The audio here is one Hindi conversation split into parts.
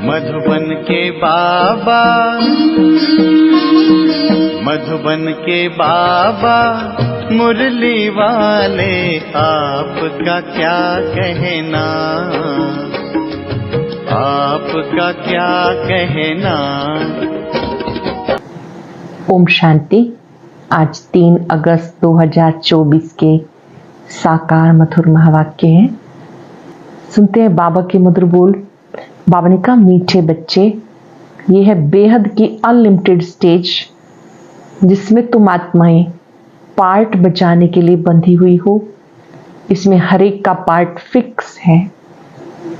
मधुबन के बाबा, मधुबन के बाबा मुरली वाले, आपका क्या कहना, आपका क्या कहना। ओम शांति। आज 3 अगस्त 2024 के साकार मधुर महावाक्य हैं। सुनते हैं बाबा के मधुर बोल। बाबा ने कहा, मीठे बच्चे, ये है बेहद की अनलिमिटेड स्टेज जिसमें तुम आत्माएं पार्ट बचाने के लिए बंधी हुई हो। इसमें हर एक का पार्ट फिक्स है।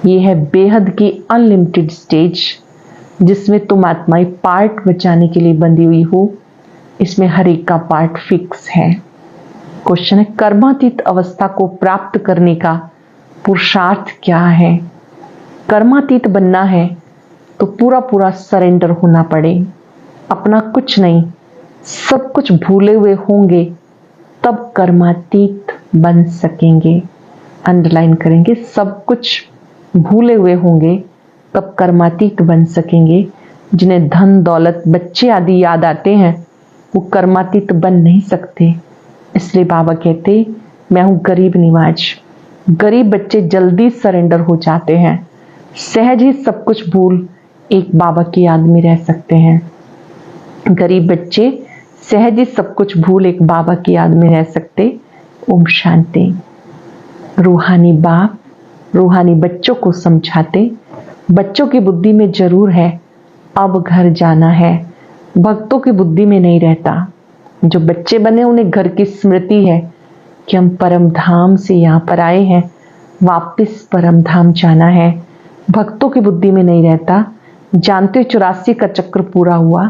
ये है बेहद की अनलिमिटेड स्टेज जिसमें तुम आत्माएं पार्ट बचाने के लिए बंधी हुई हो। इसमें हर एक का पार्ट फिक्स है। क्वेश्चन है, कर्मातीत अवस्था को प्राप्त करने का पुरुषार्थ क्या है? कर्मातीत बनना है तो पूरा पूरा सरेंडर होना पड़े। अपना कुछ नहीं, सब कुछ भूले हुए होंगे तब कर्मातीत बन सकेंगे। अंडरलाइन करेंगे, सब कुछ भूले हुए होंगे तब कर्मातीत बन सकेंगे। जिन्हें धन दौलत बच्चे आदि याद आते हैं वो कर्मातीत बन नहीं सकते। इसलिए बाबा कहते, मैं हूं गरीब निवाज। गरीब बच्चे जल्दी सरेंडर हो जाते हैं, सहज ही सब कुछ भूल एक बाबा की याद में रह सकते हैं। गरीब बच्चे सहज ही सब कुछ भूल एक बाबा की याद में रह सकते। ओम शांति। रूहानी बाप रूहानी बच्चों को समझाते, बच्चों की बुद्धि में जरूर है अब घर जाना है, भक्तों की बुद्धि में नहीं रहता। जो बच्चे बने उन्हें घर की स्मृति है कि हम परम धाम से यहाँ पर आए हैं, वापस परम धाम जाना है। भक्तों की बुद्धि में नहीं रहता। जानते 84 का चक्र पूरा हुआ।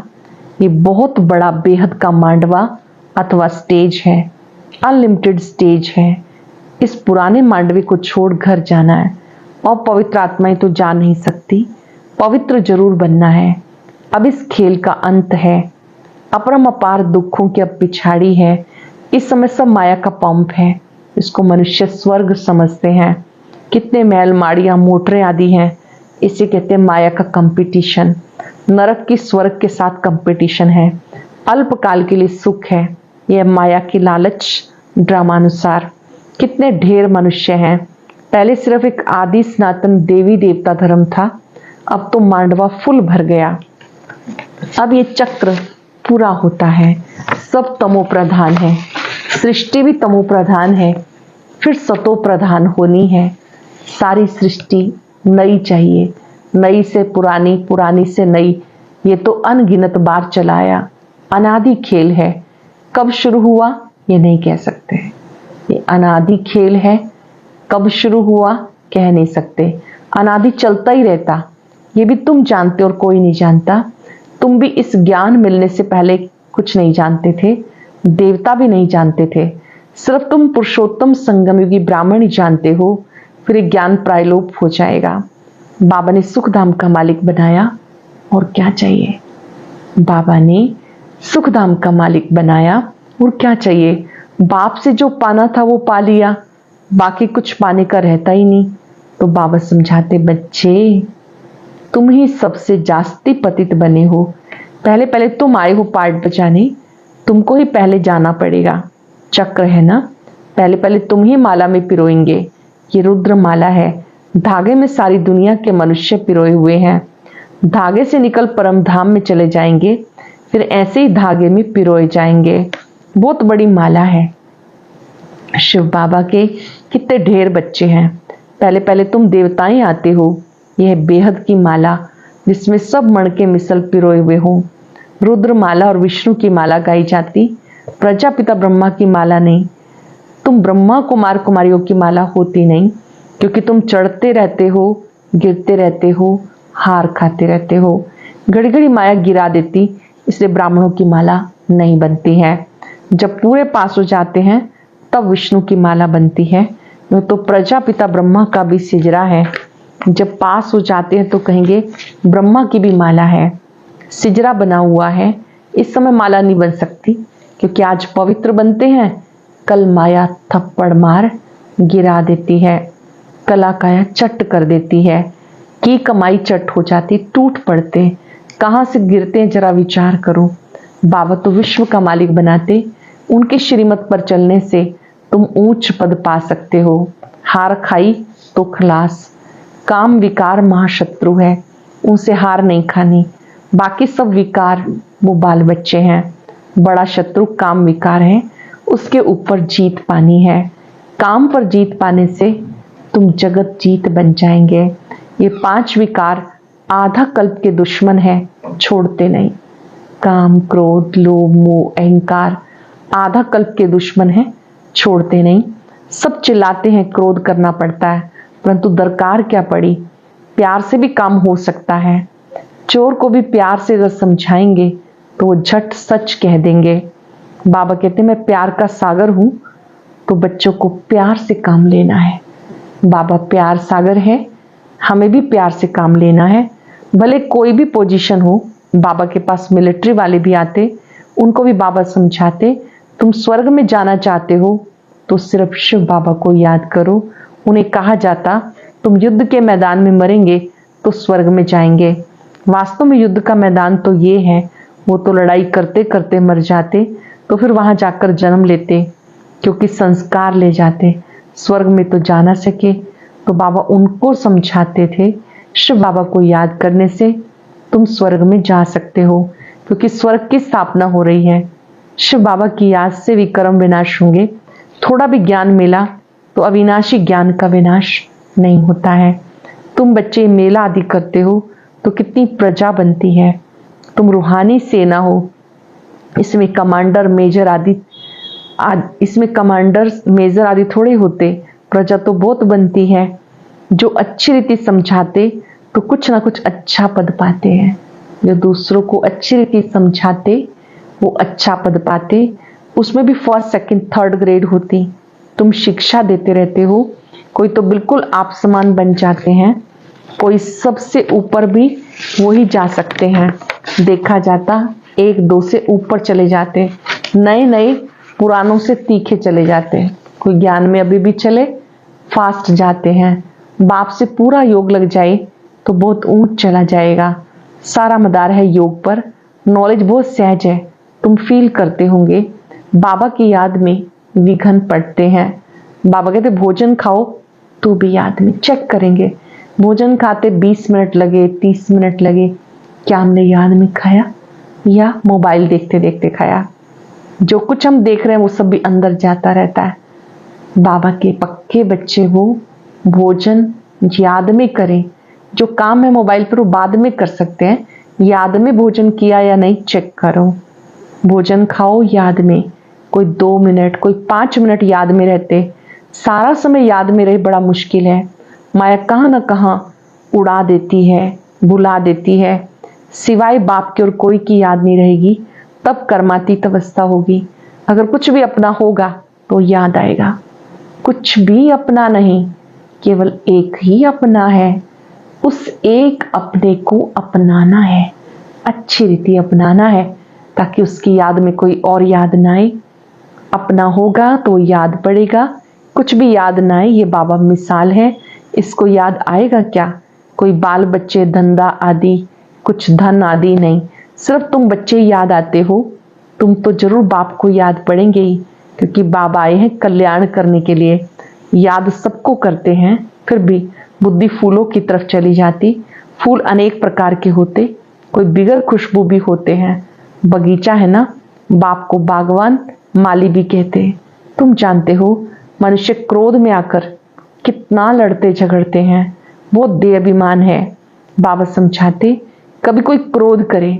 ये बहुत बड़ा बेहद का मांडवा अथवा स्टेज है, अनलिमिटेड स्टेज है। इस पुराने मांडवे को छोड़ घर जाना है और पवित्र आत्माएं तो जा नहीं सकती। पवित्र जरूर बनना है। अब इस खेल का अंत है। अपरम अपार दुखों की अब पिछाड़ी है। इस समय सब माया का पंप है। इसको मनुष्य स्वर्ग समझते हैं। कितने महल माड़ियां मोटरें आदि हैं, इसे कहते हैं माया का कंपटीशन। नरक की स्वर्ग के साथ कंपटीशन है। अल्पकाल के लिए सुख है। यह माया की लालच ड्रामानुसार। कितने ढेर मनुष्य हैं। पहले सिर्फ एक आदि सनातन देवी देवता धर्म था, अब तो मांडवा फुल भर गया। अब ये चक्र पूरा होता है। सब तमो प्रधान है। सृष्टि भी तमो प्रधान है, फिर सतो प्रधान होनी है। सारी सृष्टि नई चाहिए, नई से पुरानी, पुरानी से नई। ये तो अनगिनत बार चलाया। अनादि खेल है। कब शुरू हुआ ये नहीं कह सकते। ये अनादि खेल है। कब शुरू हुआ कह नहीं सकते। अनादि चलता ही रहता। ये भी तुम जानते और कोई नहीं जानता। तुम भी इस ज्ञान मिलने से पहले कुछ नहीं जानते थे। देवता भी नहीं जानते थे। सिर्फ तुम पुरुषोत्तम संगम युगी ब्राह्मण ही जानते हो। फिर ज्ञान प्रायलोप हो जाएगा। बाबा ने सुख धाम का मालिक बनाया और क्या चाहिए? बाबा ने सुख धाम का मालिक बनाया और क्या चाहिए? बाप से जो पाना था वो पा लिया, बाकी कुछ पाने का रहता ही नहीं। तो बाबा समझाते, बच्चे तुम ही सबसे जास्ती पतित बने हो। पहले पहले तुम आए हो पार्ट बचाने, तुमको ही पहले जाना पड़ेगा। चक्र है ना, पहले पहले तुम ही माला में पिरोएंगे। ये रुद्र माला है। धागे में सारी दुनिया के मनुष्य पिरोए हुए हैं। धागे से निकल परम धाम में चले जाएंगे, फिर ऐसे ही धागे में पिरोए जाएंगे। बहुत बड़ी माला है। शिव बाबा के कितने ढेर बच्चे हैं। पहले पहले तुम देवताएं आते हो। यह बेहद की माला जिसमें सब मणके मिसल पिरोए हुए हों। रुद्र माला और विष्णु की माला गाई जाती, प्रजापिता ब्रह्मा की माला नहीं। तुम ब्रह्मा कुमार कुमारियों की माला होती नहीं, क्योंकि तुम चढ़ते रहते हो, गिरते रहते हो, हार खाते रहते हो। घड़ी घड़ी माया गिरा देती, इसलिए ब्राह्मणों की माला नहीं बनती है। जब पूरे पास हो जाते हैं तब विष्णु की माला बनती है। तो प्रजापिता ब्रह्मा का भी सिजरा है। जब पास हो जाते हैं तो कहेंगे ब्रह्मा की भी माला है। सिजरा बना हुआ है। इस समय माला नहीं बन सकती, क्योंकि आज पवित्र बनते हैं, कल माया थप्पड़ मार गिरा देती है, कला काया चट कर देती है। की कमाई चट हो जाती, टूट पड़ते, कहाँ से गिरते हैं जरा विचार करो। बाबा तो विश्व का मालिक बनाते, उनके श्रीमत पर चलने से तुम ऊंच पद पा सकते हो। हार खाई तो खलास। काम विकार महाशत्रु है, उनसे हार नहीं खानी। बाकी सब विकार वो बाल बच्चे हैं। बड़ा शत्रु काम विकार है, उसके ऊपर जीत पानी है। काम पर जीत पाने से तुम जगत जीत बन जाएंगे। ये 5 विकार आधा कल्प के दुश्मन है, छोड़ते नहीं। काम, क्रोध, लोभ, मोह, अहंकार आधा कल्प के दुश्मन है, छोड़ते नहीं। सब चिल्लाते हैं क्रोध करना पड़ता है, परंतु दरकार क्या पड़ी, प्यार से भी काम हो सकता है। चोर को भी प्यार से अगर समझाएंगे तो वो झट सच कह देंगे। बाबा कहते मैं प्यार का सागर हूं, तो बच्चों को प्यार से काम लेना है। बाबा प्यार सागर है, हमें भी प्यार से काम लेना है। भले कोई भी पोजीशन हो, बाबा के पास मिलिट्री वाले भी आते, उनको भी बाबा समझाते तुम स्वर्ग में जाना चाहते हो तो सिर्फ शिव बाबा को याद करो। उन्हें कहा जाता तुम युद्ध के मैदान में मरेंगे तो स्वर्ग में जाएंगे। वास्तव में युद्ध का मैदान तो ये है, वो तो लड़ाई करते करते मर जाते तो फिर वहां जाकर जन्म लेते, क्योंकि संस्कार ले जाते। स्वर्ग में तो जा ना सके, तो बाबा उनको समझाते थे शिव बाबा को याद करने से तुम स्वर्ग में जा सकते हो, क्योंकि स्वर्ग की स्थापना हो रही है। शिव बाबा की याद से विक्रम विनाश होंगे। थोड़ा भी ज्ञान मिला तो अविनाशी ज्ञान का विनाश नहीं होता है। तुम बच्चे मेला आदि करते हो तो कितनी प्रजा बनती है। तुम रूहानी सेना हो, इसमें कमांडर मेजर आदि इसमें कमांडर मेजर आदि थोड़े होते, प्रजा तो बहुत बनती है। जो अच्छी रीति समझाते तो कुछ ना कुछ अच्छा पद पाते हैं। जो दूसरों को अच्छी रीति समझाते वो अच्छा पद पाते, उसमें भी फर्स्ट सेकंड थर्ड ग्रेड होती। तुम शिक्षा देते रहते हो, कोई तो बिल्कुल आप समान बन जाते हैं, कोई सबसे ऊपर भी वही जा सकते हैं। देखा जाता 1-2 से ऊपर चले जाते, नए नए पुरानों से तीखे चले जाते। कोई ज्ञान में अभी भी चले, फास्ट जाते हैं। बाप से पूरा योग लग जाए तो बहुत ऊंच चला जाएगा। सारा मदार है योग पर, नॉलेज बहुत सहज है। तुम फील करते होंगे बाबा की याद में विघन पड़ते हैं। बाबा कहते भोजन खाओ तो भी याद में, चेक करेंगे भोजन खाते 20 मिनट लगे, 30 मिनट लगे, क्या हमने याद में खाया या मोबाइल देखते देखते खाया। जो कुछ हम देख रहे हैं वो सब भी अंदर जाता रहता है। बाबा के पक्के बच्चे हो, भोजन याद में करें। जो काम है मोबाइल पर वो बाद में कर सकते हैं, याद में भोजन किया या नहीं चेक करो। भोजन खाओ याद में, कोई 2 मिनट, कोई 5 मिनट याद में रहते। सारा समय याद में रहे बड़ा मुश्किल है। माया कहाँ ना कहाँ उड़ा देती है, बुला देती है। सिवाय बाप के और कोई की याद नहीं रहेगी, तब कर्मातीत अवस्था होगी। अगर कुछ भी अपना होगा तो याद आएगा। कुछ भी अपना नहीं, केवल एक ही अपना है। उस एक अपने को अपनाना है, अच्छी रीति अपनाना है, ताकि उसकी याद में कोई और याद ना आए। अपना होगा तो याद पड़ेगा, कुछ भी याद ना आए, ये बाबा मिसाल है। इसको याद आएगा क्या? कोई बाल बच्चे, धंधा आदि, कुछ धन आदि नहीं, सिर्फ तुम बच्चे याद आते हो। तुम तो जरूर बाप को याद पड़ेंगे ही, क्योंकि बाबा आए हैं कल्याण करने के लिए। याद सबको करते हैं, फिर भी बुद्धि फूलों की तरफ चली जाती। फूल अनेक प्रकार के होते, कोई बिगर खुशबू भी होते हैं। बगीचा है ना, बाप को बागवान माली भी कहते हैं। तुम जानते हो मनुष्य क्रोध में आकर कितना लड़ते झगड़ते हैं, बहुत देहाभिमान है। बाबा समझाते कभी कोई क्रोध करे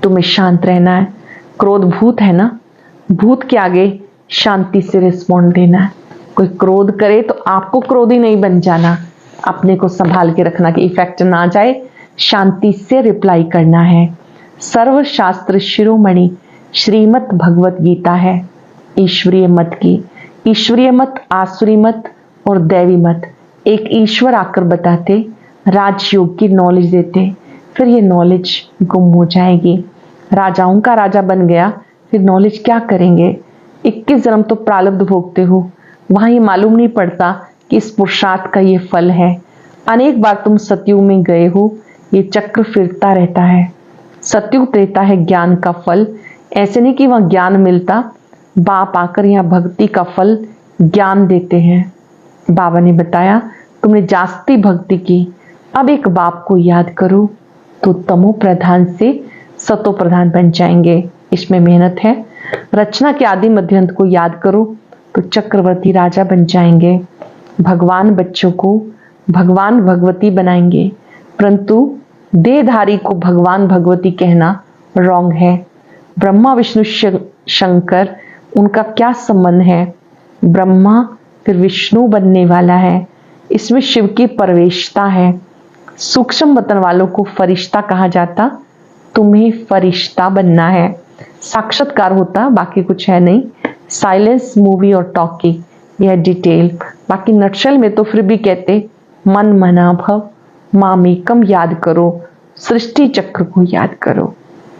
तुम्हें शांत रहना है। क्रोध भूत है ना, भूत के आगे शांति से रिस्पॉन्ड देना है। कोई क्रोध करे तो आपको क्रोधी नहीं बन जाना, अपने को संभाल के रखना कि इफेक्ट ना जाए, शांति से रिप्लाई करना है। सर्व शास्त्र शिरोमणि श्रीमत भगवत गीता है ईश्वरीय मत की। ईश्वरीय मत, आसुरी मत और दैवी मत। एक ईश्वर आकर बताते, राजयोग की नॉलेज देते, फिर ये नॉलेज गुम हो जाएगी। राजाओं का राजा बन गया, फिर नॉलेज क्या करेंगे? 21 जन्म तो प्रारब्ध भोगते हो, वहां ये मालूम नहीं पड़ता कि इस पुरुषार्थ का ये फल है। अनेक बार तुम सतयुग में गए हो, ये चक्र फिरता रहता है। सतयुग त्रेता है ज्ञान का फल। ऐसे नहीं कि वहां ज्ञान मिलता, बाप आकर यहाँ भक्ति का फल ज्ञान देते हैं। बाबा ने बताया तुमने जास्ती भक्ति की, अब एक बाप को याद करो तो तमो प्रधान से सतो प्रधान बन जाएंगे। इसमें मेहनत है। रचना के आदि मध्य अंत को याद करो तो चक्रवर्ती राजा बन जाएंगे। भगवान बच्चों को भगवान भगवती बनाएंगे, परंतु देहधारी को भगवान भगवती कहना रॉन्ग है। ब्रह्मा विष्णु शंकर, उनका क्या संबंध है? ब्रह्मा फिर विष्णु बनने वाला है, इसमें शिव की प्रवेशता है। सूक्ष्म वतन वालों को फरिश्ता कहा जाता, तुम्हें फरिश्ता बनना है। साक्षात्कार होता, बाकी कुछ है नहीं। साइलेंस मूवी और टॉकी, यह डिटेल। बाकी नटशल में तो फिर भी कहते मन मना भव मामेकम याद करो, सृष्टि चक्र को याद करो।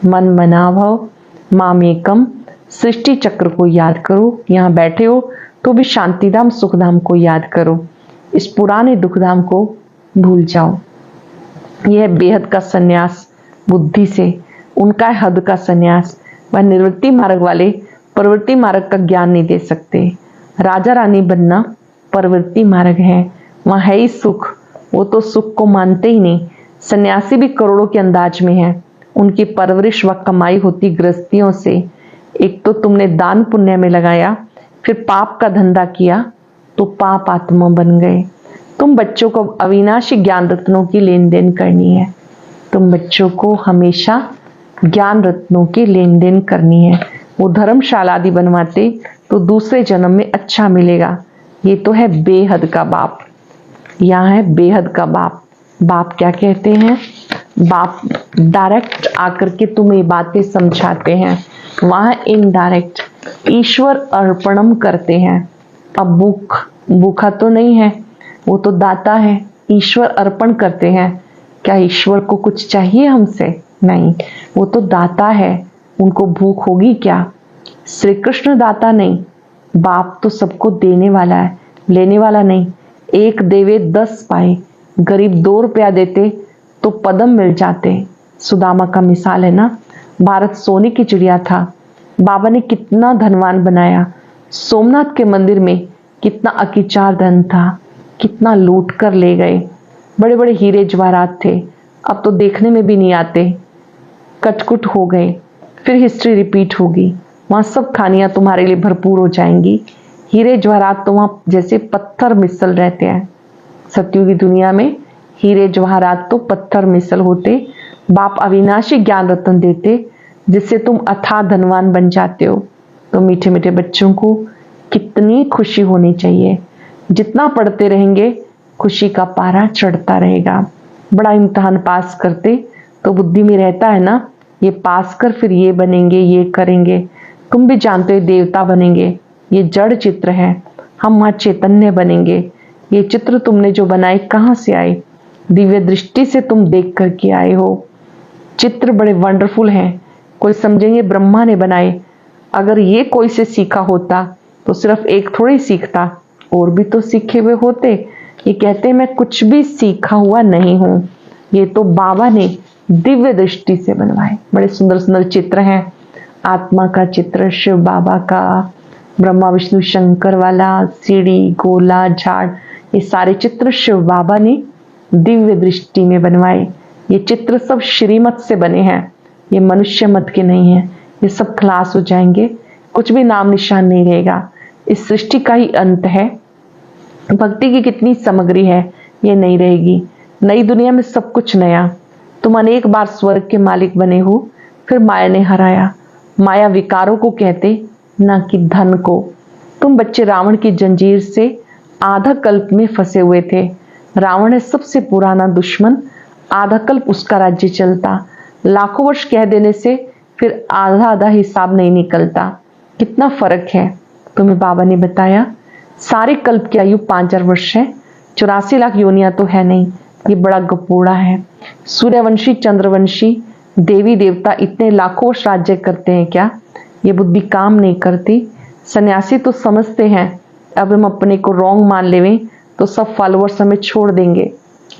मन मना भव मामेकम, सृष्टि चक्र को याद करो। यहाँ बैठे हो तो भी शांतिधाम सुखधाम को याद करो, इस पुराने दुखधाम को भूल जाओ। यह बेहद का सन्यास बुद्धि से, उनका है हद का सन्यास। वह निवृत्ति मार्ग वाले प्रवृत्ति मार्ग का ज्ञान नहीं दे सकते। राजा रानी बनना प्रवृत्ति मार्ग है, वहाँ है ही सुख, वो तो सुख को मानते ही नहीं। सन्यासी भी करोड़ों के अंदाज में है, उनकी परवरिश व कमाई होती गृहस्थियों से। एक तो तुमने दान पुण्य में लगाया, फिर पाप का धंधा किया तो पाप आत्मा बन गए। तुम बच्चों को अविनाशी ज्ञान रत्नों की लेन देन करनी है। तुम बच्चों को हमेशा ज्ञान रत्नों की लेन देन करनी है। वो धर्मशाला आदि बनवाते तो दूसरे जन्म में अच्छा मिलेगा। ये तो है बेहद का बाप, यहाँ है बेहद का बाप। बाप क्या कहते हैं? बाप डायरेक्ट आकर के तुम्हें बातें समझाते हैं, वहाँ इनडायरेक्ट ईश्वर अर्पणम करते हैं। अब भूखा तो नहीं है, वो तो दाता है, ईश्वर अर्पण करते हैं। क्या ईश्वर को कुछ चाहिए हमसे? नहीं, वो तो दाता है, उनको भूख होगी क्या? श्री कृष्ण दाता नहीं, बाप तो सबको देने वाला है, लेने वाला नहीं। एक देवे 10 पाए, गरीब 2 रुपया देते तो पदम मिल जाते। सुदामा का मिसाल है ना। भारत सोने की चिड़िया था, बाबा ने कितना धनवान बनाया। सोमनाथ के मंदिर में कितना अकिचार धन था, कितना लूट कर ले गए। बड़े बड़े हीरे जवाहरात थे, अब तो देखने में भी नहीं आते, कटकुट हो गए। फिर हिस्ट्री रिपीट होगी, वहाँ सब खानियां तुम्हारे लिए भरपूर हो जाएंगी। हीरे जवाहरात तो वहाँ जैसे पत्थर मिसल रहते हैं। सतयुगी दुनिया में हीरे जवाहरात तो पत्थर मिसल होते। बाप अविनाशी ज्ञान रत्न देते, जिससे तुम अथाह धनवान बन जाते हो। तो मीठे मीठे बच्चों को कितनी खुशी होनी चाहिए। जितना पढ़ते रहेंगे खुशी का पारा चढ़ता रहेगा। बड़ा इम्तहान पास करते तो बुद्धि में रहता है ना, ये पास कर फिर ये बनेंगे, ये करेंगे। तुम भी जानते हो देवता बनेंगे, ये जड़ चित्र है, हम वहाँ चैतन्य बनेंगे। ये चित्र तुमने जो बनाए कहाँ से आए? दिव्य दृष्टि से तुम देख करके आए हो। चित्र बड़े वंडरफुल हैं, कोई समझेंगे ब्रह्मा ने बनाए। अगर ये कोई से सीखा होता तो सिर्फ एक थोड़ी सीखता, और भी तो सीखे हुए होते। ये कहते मैं कुछ भी सीखा हुआ नहीं हूँ, ये तो बाबा ने दिव्य दृष्टि से बनवाए। बड़े सुंदर सुंदर चित्र हैं। आत्मा का चित्र शिव बाबा का, ब्रह्मा विष्णु शंकर वाला, सीढ़ी, गोला, झाड़, ये सारे चित्र शिव बाबा ने दिव्य दृष्टि में बनवाए। ये चित्र सब श्रीमत से बने हैं, ये मनुष्य मत के नहीं है। ये सब खलास हो जाएंगे, कुछ भी नाम निशान नहीं रहेगा। इस सृष्टि का ही अंत है। भक्ति की कितनी सामग्री है, ये नहीं रहेगी। नई दुनिया में सब कुछ नया। तुम अनेक बार स्वर्ग के मालिक बने हो, फिर माया ने हराया। माया विकारों को कहते, ना कि धन को। तुम बच्चे रावण की जंजीर से आधा कल्प में फंसे हुए थे। रावण है सबसे पुराना दुश्मन, आधा कल्प उसका राज्य चलता। लाखों वर्ष कह देने से फिर आधा आधा हिसाब नहीं निकलता। कितना फर्क है, तुम्हें बाबा ने बताया। सारे कल्प की आयु 5000 वर्ष है, 84 लाख योनियां तो है नहीं, ये बड़ा गपोड़ा है। सूर्यवंशी, चंद्रवंशी, देवी देवता इतने लाखों वर्ष राज्य करते हैं क्या? ये बुद्धि काम नहीं करती। सन्यासी तो समझते हैं अब हम अपने को रॉन्ग मान लेवें तो सब फॉलोअर्स हमें छोड़ देंगे,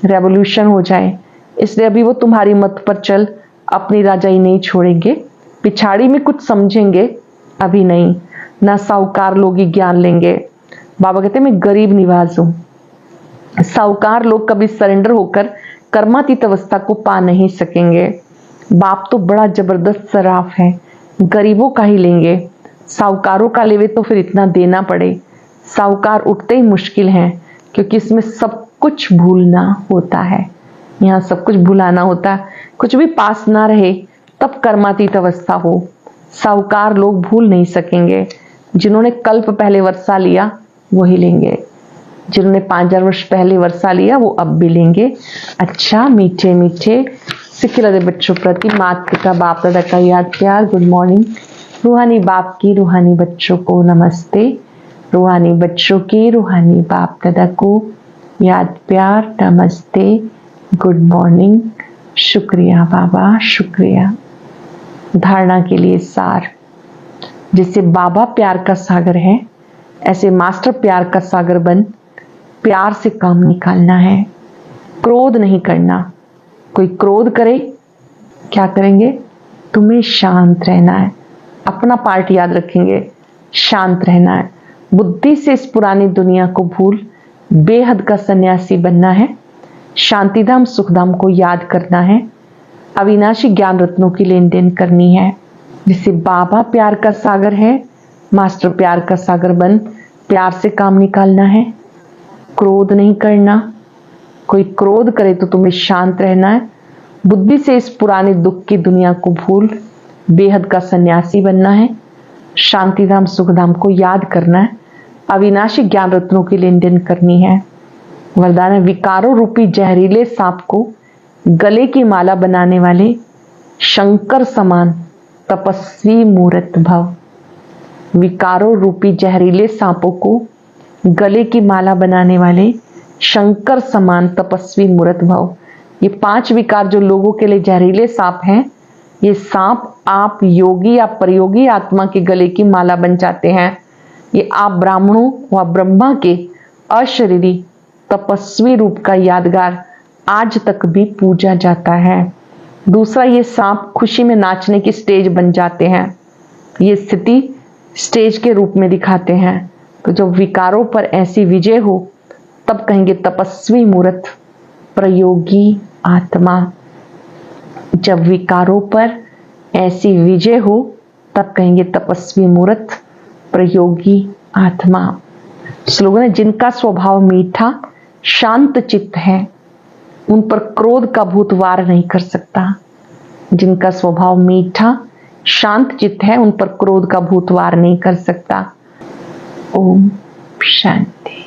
रेवोल्यूशन हो जाए, इसलिए अभी वो तुम्हारी मत पर चल अपनी राजाई नहीं छोड़ेंगे। पिछाड़ी में कुछ समझेंगे, अभी नहीं। ना साहूकार लोग ही ज्ञान लेंगे। बाबा कहते मैं गरीब निवाज हूं। साहूकार लोग कभी सरेंडर होकर कर्मातीत अवस्था को पा नहीं सकेंगे। बाप तो बड़ा जबरदस्त सराफ है, गरीबों का ही लेंगे। साहूकारों का लेवे तो फिर इतना देना पड़े। साहूकार उठते ही मुश्किल है, क्योंकि इसमें सब कुछ भूलना होता है। यहाँ सब कुछ भुलाना होता है, कुछ भी पास ना रहे तब कर्मातीत अवस्था हो। साहूकार लोग भूल नहीं सकेंगे। जिन्होंने कल्प पहले वर्षा लिया वही लेंगे, जिन्होंने 5000 वर्ष पहले वर्षा लिया वो अब भी लेंगे। अच्छा, मीठे मीठे सिख लगे बच्चों प्रति माता पिता बाप दादा का याद प्यार गुड मॉर्निंग। रूहानी बाप की रूहानी बच्चों को नमस्ते। रूहानी बच्चों की रूहानी बाप दादा को याद प्यार नमस्ते गुड मॉर्निंग। शुक्रिया बाबा, शुक्रिया। धारणा के लिए सार, जिससे बाबा प्यार का सागर है, ऐसे मास्टर प्यार का सागर बन प्यार से काम निकालना है। क्रोध नहीं करना। कोई क्रोध करे, क्या करेंगे? तुम्हें शांत रहना है। अपना पार्ट याद रखेंगे, शांत रहना है। बुद्धि से इस पुरानी दुनिया को भूल बेहद का सन्यासी बनना है। शांतिधाम सुखधाम को याद करना है। अविनाशी ज्ञान रत्नों की लेन देन करनी है। जिससे बाबा प्यार का सागर है, मास्टर प्यार का सागर बन प्यार से काम निकालना है। क्रोध नहीं करना। कोई क्रोध करे तो तुम्हें शांत रहना है। बुद्धि से इस पुराने दुख की दुनिया को भूल बेहद का सन्यासी बनना है। शांतिधाम सुखधाम को याद करना है। अविनाशी ज्ञान रत्नों की लेन देन करनी है। वरदान है, विकारों रूपी जहरीले सांप को गले की माला बनाने वाले शंकर समान तपस्वी मूर्त भव। विकारों रूपी जहरीले सांपों को गले की माला बनाने वाले शंकर समान तपस्वी मूर्त भव। ये 5 विकार जो लोगों के लिए जहरीले सांप हैं, ये सांप आप योगी या प्रयोगी आत्मा के गले की माला बन जाते हैं। ये आप ब्राह्मणों व ब्रह्मा के अशरीरी तपस्वी रूप का यादगार आज तक भी पूजा जाता है। दूसरा, ये सांप खुशी में नाचने की स्टेज बन जाते हैं। ये स्थिति स्टेज के रूप में दिखाते हैं। तो जब विकारों पर ऐसी विजय हो तब कहेंगे तपस्वी मूर्त प्रयोगी आत्मा। जब विकारों पर ऐसी विजय हो तब कहेंगे तपस्वी मूर्त प्रयोगी आत्मा। स्लोगन है, जिनका स्वभाव मीठा शांत चित्त है उन पर क्रोध का भूत वार नहीं कर सकता। जिनका स्वभाव मीठा शांत चित्त है उन पर क्रोध का भूत वार नहीं कर सकता। ओम शांति।